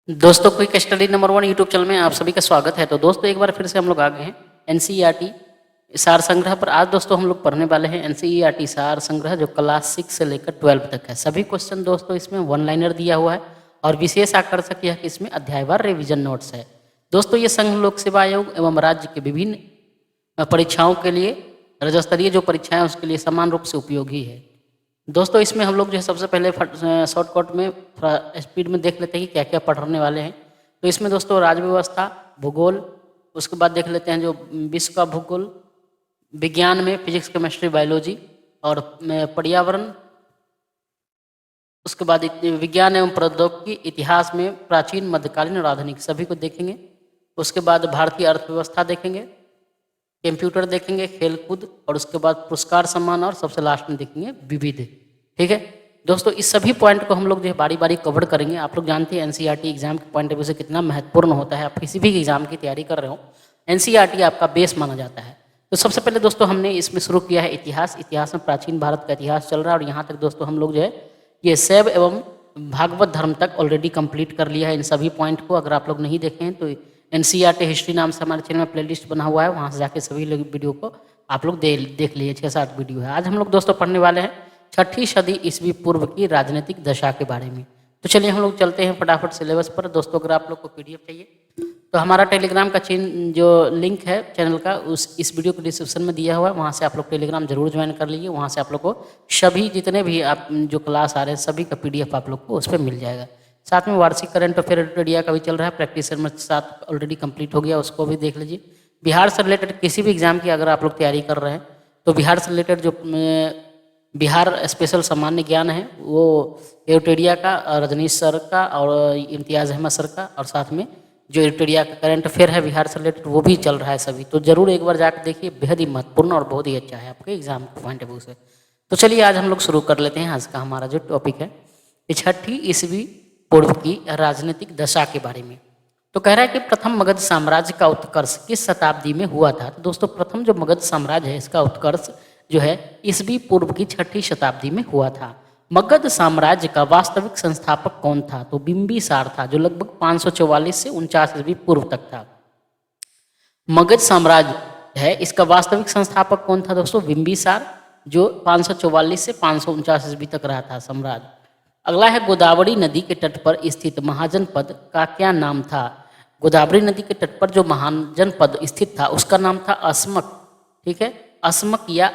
दोस्तों quick study number 1 YouTube channel में आप सभी का स्वागत है। तो दोस्तों एक बार फिर से हम लोग आ गए हैं एनसीईआरटी सार संग्रह पर। आज दोस्तों हम लोग पढ़ने वाले हैं एनसीईआरटी सार संग्रह जो क्लास 6 से लेकर 12 तक है। सभी क्वेश्चन दोस्तों इसमें वन लाइनर दिया हुआ है और विशेष आकर्षक यह कि इसमें अध्यायवार रिविजन नोट्स है। दोस्तों ये संघ लोक सेवा आयोग एवं राज्य के विभिन्न परीक्षाओं के लिए, राज्य स्तरीय जो परीक्षाएं उसके लिए समान रूप से उपयोगी है। दोस्तों इसमें हम लोग जो है सबसे पहले शॉर्टकट में थोड़ा स्पीड में देख लेते हैं कि क्या क्या पढ़ने वाले हैं। तो इसमें दोस्तों राज्य व्यवस्था, भूगोल, उसके बाद देख लेते हैं जो विश्व का भूगोल, विज्ञान में फिजिक्स, केमिस्ट्री, बायोलॉजी और पर्यावरण, उसके बाद विज्ञान एवं प्रौद्योगिकी, इतिहास में प्राचीन, मध्यकालीन और आधुनिक सभी को देखेंगे। उसके बाद भारतीय अर्थव्यवस्था देखेंगे, कंप्यूटर देखेंगे, खेलकूद और उसके बाद पुरस्कार सम्मान और सबसे लास्ट में देखेंगे विविध। ठीक है दोस्तों, इस सभी पॉइंट को हम लोग जो है बारी बारी कवर करेंगे। आप लोग जानते हैं एनसीईआरटी एग्जाम के पॉइंट ऑफ व्यू से कितना महत्वपूर्ण होता है। आप किसी भी एग्जाम की तैयारी कर रहे हो, एनसीईआरटी आपका बेस माना जाता है। तो सबसे पहले दोस्तों हमने इसमें शुरू किया है इतिहास। इतिहास में प्राचीन भारत का इतिहास चल रहा है और यहाँ तक दोस्तों हम लोग जो है ये शैव एवं भागवत धर्म तक ऑलरेडी कंप्लीट कर लिया है। इन सभी पॉइंट को अगर आप लोग नहीं देखे हैं तो एनसीईआरटी हिस्ट्री नाम से हमारे चैनल में प्लेलिस्ट बना हुआ है, वहाँ से जाके सभी लोग वीडियो को आप लोग देख लीजिए। 6-7 वीडियो है। आज हम लोग दोस्तों पढ़ने वाले हैं 6ठी सदी ईस्वी पूर्व की राजनीतिक दशा के बारे में। तो चलिए हम लोग चलते हैं फटाफट सिलेबस पर। दोस्तों अगर आप लोग को पीडीएफ चाहिए तो हमारा टेलीग्राम का जो लिंक है चैनल का इस वीडियो के डिस्क्रिप्शन में दिया हुआ है, वहाँ से आप लोग टेलीग्राम जरूर ज्वाइन कर लीजिए। वहाँ से आप लोग को सभी जितने भी आप जो क्लास आ रहे हैं सभी का पीडीएफ आप लोग को उस पर मिल जाएगा। साथ में वार्षिक करंट अफेयर एडिटोरिया का भी चल रहा है, प्रैक्टिस में 7 ऑलरेडी कंप्लीट हो गया, उसको भी देख लीजिए। बिहार से रिलेटेड किसी भी एग्जाम की अगर आप लोग तैयारी कर रहे हैं तो बिहार से रिलेटेड जो बिहार स्पेशल सामान्य ज्ञान है वो एडिटोरिया का, रजनीश सर का और इम्तियाज़ अहमद सर का, और साथ में जो एडिटोरिया का करंट अफेयर है बिहार से रिलेटेड वो भी चल रहा है सभी। तो जरूर एक बार जाकर देखिए, बेहद ही महत्वपूर्ण और बहुत ही अच्छा है आपके एग्जाम के पॉइंट ऑफ व्यू से। तो चलिए आज हम लोग शुरू कर लेते हैं। आज का हमारा जो टॉपिक है 6ठी ईस्वी पूर्व की राजनीतिक दशा के बारे में। तो कह रहा है कि प्रथम मगध साम्राज्य का उत्कर्ष किस शताब्दी में हुआ था। तो दोस्तों प्रथम जो मगध साम्राज्य है इसका उत्कर्ष जो है ईस्वी पूर्व की 6ठी शताब्दी में हुआ था। मगध साम्राज्य का वास्तविक संस्थापक कौन था। तो बिंबिसार था, जो लगभग 544 से 49 ईस्वी पूर्व तक था। मगध साम्राज्य है इसका वास्तविक संस्थापक कौन था दोस्तों, बिंबिसार, जो 544 से 549 ईस्वी तक रहा था सम्राट। अगला है गोदावरी नदी के तट पर स्थित महाजनपद का क्या नाम था। गोदावरी नदी के तट पर जो महाजनपद स्थित था उसका नाम था अस्मक। ठीक है, अस्मक या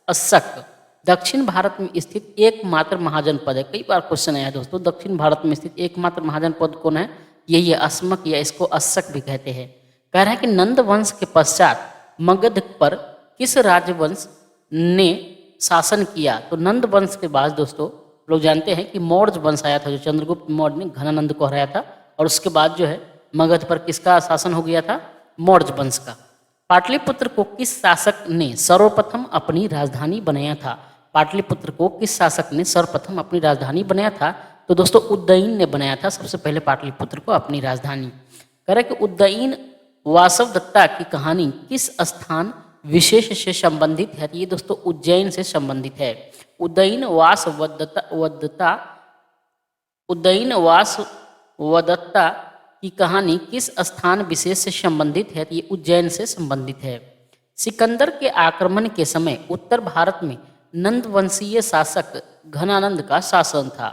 अस्सक दक्षिण भारत में स्थित एकमात्र महाजनपद है। कई बार क्वेश्चन आया दोस्तों, दक्षिण भारत में स्थित एकमात्र महाजनपद कौन है, यही है अस्मक या इसको अस्सक भी कहते हैं। कह रहा है कि नंद वंश के पश्चात मगध पर किस राजवंश ने शासन किया। तो नंद वंश के बाद दोस्तों लोग जानते हैं कि मौर्य वंश आया था, जो चंद्रगुप्त मौर्य ने घनानंद को हराया था, और उसके बाद जो है मगध पर किसका शासन हो गया था, मौर्य वंश का। पाटलिपुत्र को किस शासक ने सर्वप्रथम अपनी राजधानी बनाया था। पाटलिपुत्र को किस शासक ने सर्वप्रथम अपनी राजधानी बनाया था। तो दोस्तों उदयन ने बनाया था सबसे पहले पाटलिपुत्र को अपनी राजधानी। कह रहे कि उदयन वासवदत्ता की कहानी किस स्थान विशेष से संबंधित है। ये दोस्तों उज्जैन से संबंधित है। उदयन वासवदत्ता की कहानी किस स्थान विशेष से संबंधित है। ये उज्जैन से संबंधित है। सिकंदर के आक्रमण के समय उत्तर भारत में नंद वंशीय शासक घनानंद का शासन था।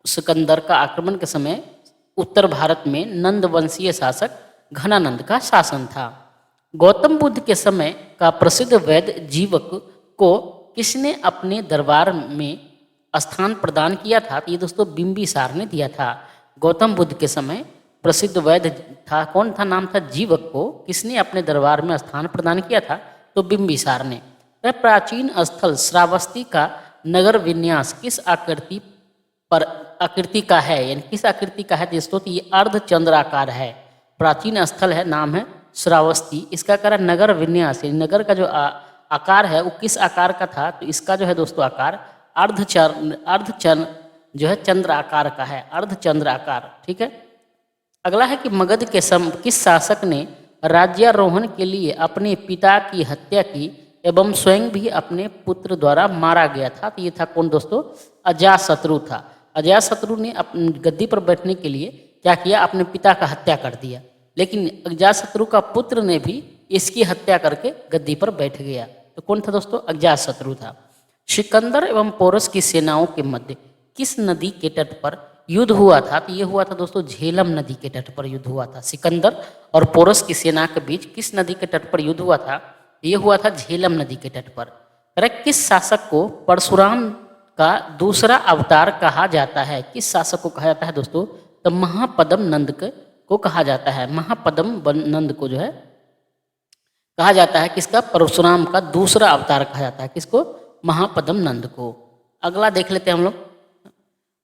सिकंदर का आक्रमण के समय उत्तर भारत में नंद वंशीय शासक घनानंद का शासन था। गौतम बुद्ध के समय का प्रसिद्ध वैद्य जीवक को किसने अपने दरबार में स्थान प्रदान किया था। तो ये दोस्तों बिंबिसार ने दिया था। गौतम बुद्ध के समय प्रसिद्ध वैद्य था, कौन था, नाम था जीवक को, किसने अपने दरबार में स्थान प्रदान किया था, तो बिंबिसार ने। प्राचीन स्थल श्रावस्ती का नगर विन्यास किस आकृति का है, यानी किस आकृति का है दोस्तों, तो ये अर्धचंद्राकार है। प्राचीन स्थल है, नाम है श्रावस्ती, इसका कह रहा नगर विन्यास, यानी नगर का जो आकार है वो किस आकार का था। तो इसका जो है दोस्तों आकार अर्धचंद्र जो है चंद्र आकार का है, अर्धचंद्र आकार। ठीक है, अगला है कि मगध के किस शासक ने राज्यारोहण के लिए अपने पिता की हत्या की एवं स्वयं भी अपने पुत्र द्वारा मारा गया था। तो ये था कौन दोस्तों, अजातशत्रु था। अजातशत्रु ने अपनी गद्दी पर बैठने के लिए क्या किया, अपने पिता का हत्या कर दिया। लेकिन अजातशत्रु का पुत्र ने भी इसकी हत्या करके गद्दी पर बैठ गया। तो कौन था दोस्तों, अजातशत्रु था। सिकंदर एवं पोरस की सेनाओं के मध्य किस नदी के तट पर युद्ध हुआ था? तो ये हुआ था दोस्तों झेलम नदी के तट पर युद्ध हुआ था। सिकंदर और पोरस की सेना के बीच किस नदी के तट पर युद्ध हुआ था? ये हुआ था झेलम नदी के तट पर। करेक्ट। किस शासक को परशुराम का दूसरा अवतार कहा जाता है? किस शासक को कहा जाता है दोस्तों? तो महापद्म नंद को कहा जाता है। महापद्म नंद को जो है कहा जाता है किसका? परशुराम का दूसरा अवतार कहा जाता है। किसको? महापद्म नंद को। अगला देख लेते हैं हम लोग।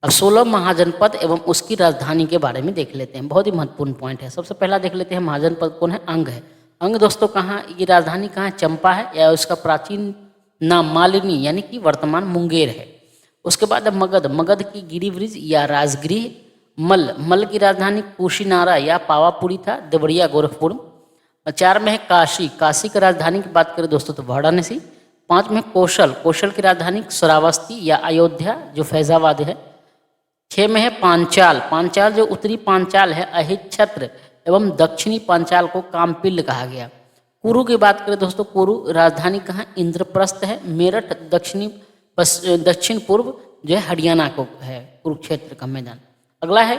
अब 16 महाजनपद एवं उसकी राजधानी के बारे में देख लेते हैं। बहुत ही महत्वपूर्ण पॉइंट है। सबसे पहला देख लेते हैं महाजनपद कौन है? अंग है। अंग दोस्तों कहाँ, ये राजधानी कहाँ है? चंपा है, या उसका प्राचीन नाम मालिनी यानी कि वर्तमान मुंगेर है। उसके बाद मगध, मगध की गिरिवृज या राजगृह। मल, मल की राजधानी कुशीनारा या पावापुरी था, देवरिया गोरखपुर। 4 में है काशी, काशी की राजधानी की बात करें दोस्तों तो वाराणसी। 5 में कौशल, कौशल की राजधानी श्रावस्ती या अयोध्या जो फैजाबाद है। 6 में है पांचाल, पांचाल जो उत्तरी पांचाल है अहिच्छत्र एवं दक्षिणी पांचाल को कामपिल्ल कहा गया। कुरु की बात करें दोस्तों, कुरु राजधानी कहाँ? इंद्रप्रस्थ है। मेरठ दक्षिण पूर्व जो है हरियाणा को है, कुरुक्षेत्र का मैदान। अगला है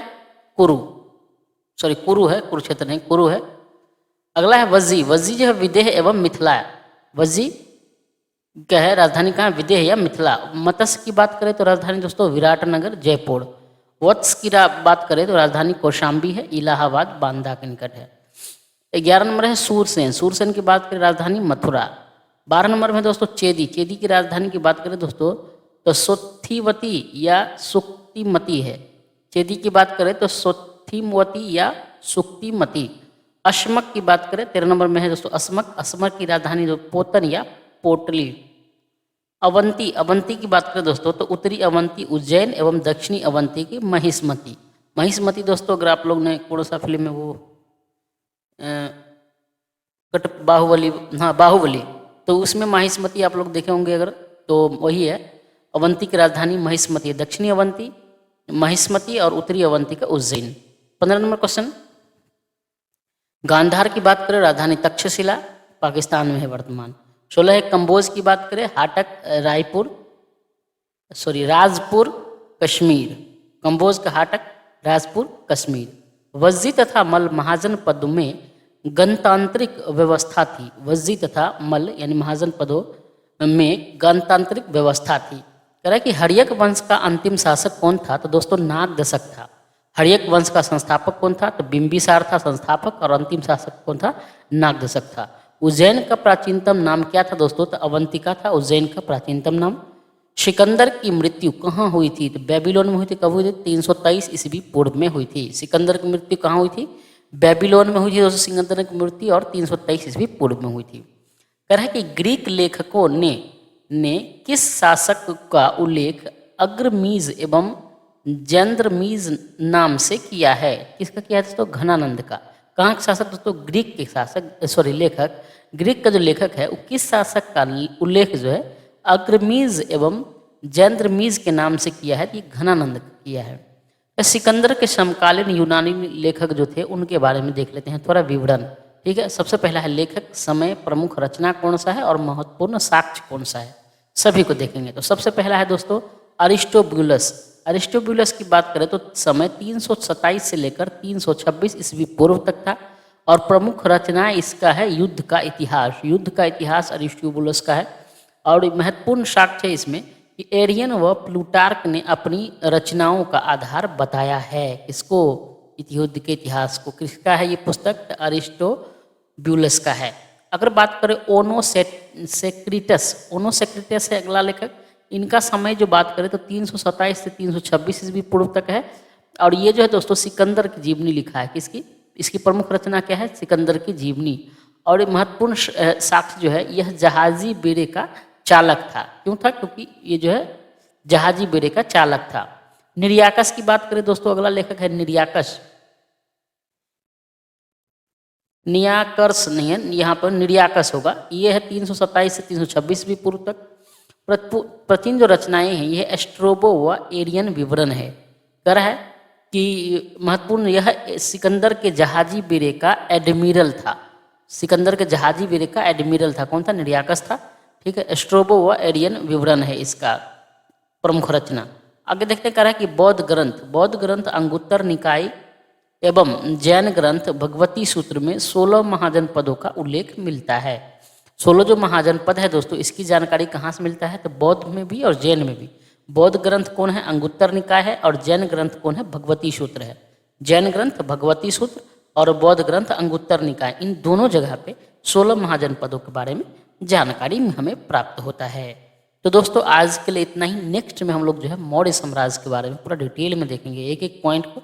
कुरु, सॉरी कुरु है, कुरुक्षेत्र नहीं, कुरु है। अगला है वज्जी, वज्जी जो है विदेह एवं मिथिला। वज्जी क्या है? राजधानी कहाँ? विदेह या मिथिला। मत्स्य की बात करें तो राजधानी दोस्तों विराटनगर जयपुर। वत्स की बात करें तो राजधानी कौशाम्बी है, इलाहाबाद बांदा के निकट है। 11 नंबर है सूरसेन, सूरसेन की बात करें राजधानी मथुरा। 12 नंबर में दोस्तों चेदी, चेदी की राजधानी की बात करें दोस्तों तो सोत्थीवती या सुक्तिमती है। चेदी की बात करें तो सोत्थीमवती या सुक्तिमती। अश्मक की बात करें 13 नंबर में है दोस्तों अस्मक, अस्मक की राजधानी जो पोतन या पोटली। अवंती, अवंती की बात करें दोस्तों तो उत्तरी अवंती उज्जैन एवं दक्षिणी अवंती की महिष्मती। महिष्मती दोस्तों अगर आप लोग ने कौन सा फिल्म में वो बाहुबली, हाँ बाहुबली, तो उसमें महिष्मती आप लोग देखे होंगे अगर, तो वही है। अवंती की राजधानी महिष्मती है, दक्षिणी अवंती महिष्मती और उत्तरी अवंती का उज्जैन। 15 number question. गांधार की बात करें राजधानी तक्षशिला पाकिस्तान में है वर्तमान। 16 है कंबोज की बात करें हाटक राजपुर कश्मीर। कंबोज का हाटक राजपुर कश्मीर। वज्जी तथा मल महाजन पदों में गणतांत्रिक व्यवस्था थी। वज्जी तथा मल यानी महाजन पदों में गणतांत्रिक व्यवस्था थी। कह रहा है कि हर्यक वंश का अंतिम शासक कौन था? तो दोस्तों नागदशक था। हर्यक वंश का संस्थापक कौन था? तो बिंबिसार था संस्थापक, और अंतिम शासक कौन था? नागदशक था। उज्जैन का प्राचीनतम नाम क्या था दोस्तों? तो अवंतिका था उज्जैन का प्राचीनतम नाम। सिकंदर की मृत्यु कहाँ हुई थी? तो बेबीलोन में हुई थी। कब हुई थी? 323 ईस्वी पूर्व में हुई थी। सिकंदर की मृत्यु कहाँ हुई थी? बेबीलोन में हुई थी दोस्तों सिकंदर की मृत्यु, और 323 ईस्वी पूर्व में हुई थी। कह रहा है कि ग्रीक लेखकों ने किस शासक का उल्लेख अग्रमीज एवं जैंद्रमीज नाम से किया है? किसका किया है दोस्तों? घनानंद का। कहाँ का शासक दोस्तों? ग्रीक के शासक, लेखक। ग्रीक का जो लेखक है वो किस शासक का उल्लेख जो है अग्रमीज एवं जैंद्रमीज के नाम से किया है? ये घनानंद किया है। सिकंदर के समकालीन यूनानी लेखक जो थे उनके बारे में देख लेते हैं थोड़ा विवरण। ठीक है, सबसे पहला है लेखक, समय, प्रमुख रचना कौन सा है और महत्वपूर्ण साक्ष्य कौन सा है, सभी को देखेंगे। तो सबसे पहला है दोस्तों अरिस्टोबुलस। अरिस्टोबुलस की बात करें तो समय 327 से लेकर 326 ईस्वी पूर्व तक था, और प्रमुख रचना इसका है युद्ध का इतिहास। युद्ध का इतिहास अरिस्टोबुलस का है, और महत्वपूर्ण साक्ष्य है इसमें कि एरियन व प्लूटार्क ने अपनी रचनाओं का आधार बताया है। इसको युद्ध के इतिहास को किसका है ये पुस्तक? अरिस्टोबुलस का है। अगर बात करें ओनोसेक्रिटस, ओनोसेक्रिटस है अगला लेखक। इनका समय जो बात करें तो 327 से 326 ईस्वी पूर्व तक है, और ये जो है दोस्तों सिकंदर की जीवनी लिखा है। किसकी? इसकी प्रमुख रचना क्या है? सिकंदर की जीवनी। और ये महत्वपूर्ण साक्ष्य जो है यह जहाजी बेड़े का चालक था। क्यों था? क्योंकि ये जो है जहाजी बेड़े का चालक था। निर्याकस की बात करें दोस्तों अगला लेखक है निर्याकस। नियाकर्स नहीं है, यहाँ पर निर्याकस होगा। ये है 327 से 326 ईस्वी पूर्व तक। प्राचीन जो रचनाएं हैं यह एस्ट्रोबो व एरियन विवरण है। कर है कि महत्वपूर्ण यह सिकंदर के जहाजी बेड़े का एडमिरल था। सिकंदर के जहाजी बेड़े का एडमिरल था। कौन था? निरियाकस था। ठीक है, स्ट्रोबो व एरियन विवरण है इसका प्रमुख रचना। आगे देखते कह रहा है कि बौद्ध ग्रंथ अंगुत्तर निकाय एवं जैन ग्रंथ भगवती सूत्र में 16 महाजनपदों का उल्लेख मिलता है। 16 जो महाजनपद है दोस्तों, इसकी जानकारी कहाँ से मिलता है? तो बौद्ध में भी और जैन में भी। बौद्ध ग्रंथ कौन है? अंगुत्तर निकाय है। और जैन ग्रंथ कौन है? भगवती सूत्र है। जैन ग्रंथ भगवती सूत्र और बौद्ध ग्रंथ अंगुत्तर निकाय, इन दोनों जगह पे 16 महाजनपदों के बारे में जानकारी हमें प्राप्त होता है। तो दोस्तों आज के लिए इतना ही। नेक्स्ट में हम लोग जो है मौर्य साम्राज्य के बारे में पूरा डिटेल में देखेंगे, एक एक पॉइंट को।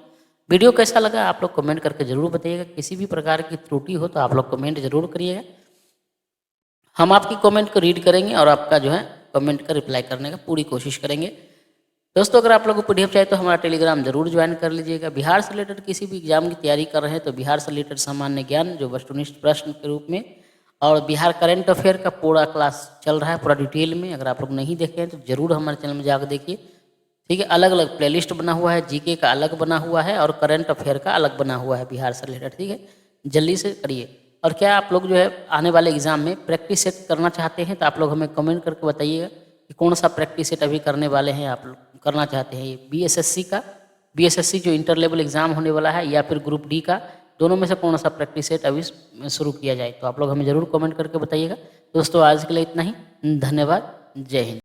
वीडियो कैसा लगा आप लोग कमेंट करके जरूर बताइएगा। किसी भी प्रकार की त्रुटि हो तो आप लोग कमेंट जरूर करिएगा। हम आपकी कमेंट को रीड करेंगे और आपका जो है कमेंट का रिप्लाई करने का पूरी कोशिश करेंगे। दोस्तों अगर आप लोगों को PDF चाहिए तो हमारा टेलीग्राम जरूर ज्वाइन कर लीजिएगा। बिहार से रिलेटेड किसी भी एग्जाम की तैयारी कर रहे हैं तो बिहार से रिलेटेड सामान्य ज्ञान जो वस्तुनिष्ठ प्रश्न के रूप में और बिहार करंट अफेयर का पूरा क्लास चल रहा है पूरा डिटेल में। अगर आप लोग नहीं देखे हैं तो जरूर हमारे चैनल में जाकर देखिए। ठीक है, अलग अलग प्लेलिस्ट बना हुआ है, जीके का अलग बना हुआ है और करंट अफेयर का अलग बना हुआ है बिहार से रिलेटेड। ठीक है, जल्दी से करिए। और क्या आप लोग जो है आने वाले एग्जाम में प्रैक्टिस सेट करना चाहते हैं तो आप लोग हमें कमेंट करके बताइएगा कि कौन सा प्रैक्टिस सेट अभी करने वाले हैं आप लोग करना चाहते हैं। ये BSSC जो इंटर लेवल एग्जाम होने वाला है या फिर ग्रुप D का, दोनों में से कौन सा प्रैक्टिस सेट अभी शुरू किया जाए तो आप लोग हमें ज़रूर कमेंट करके बताइएगा। दोस्तों आज के लिए इतना ही। धन्यवाद। जय हिंद।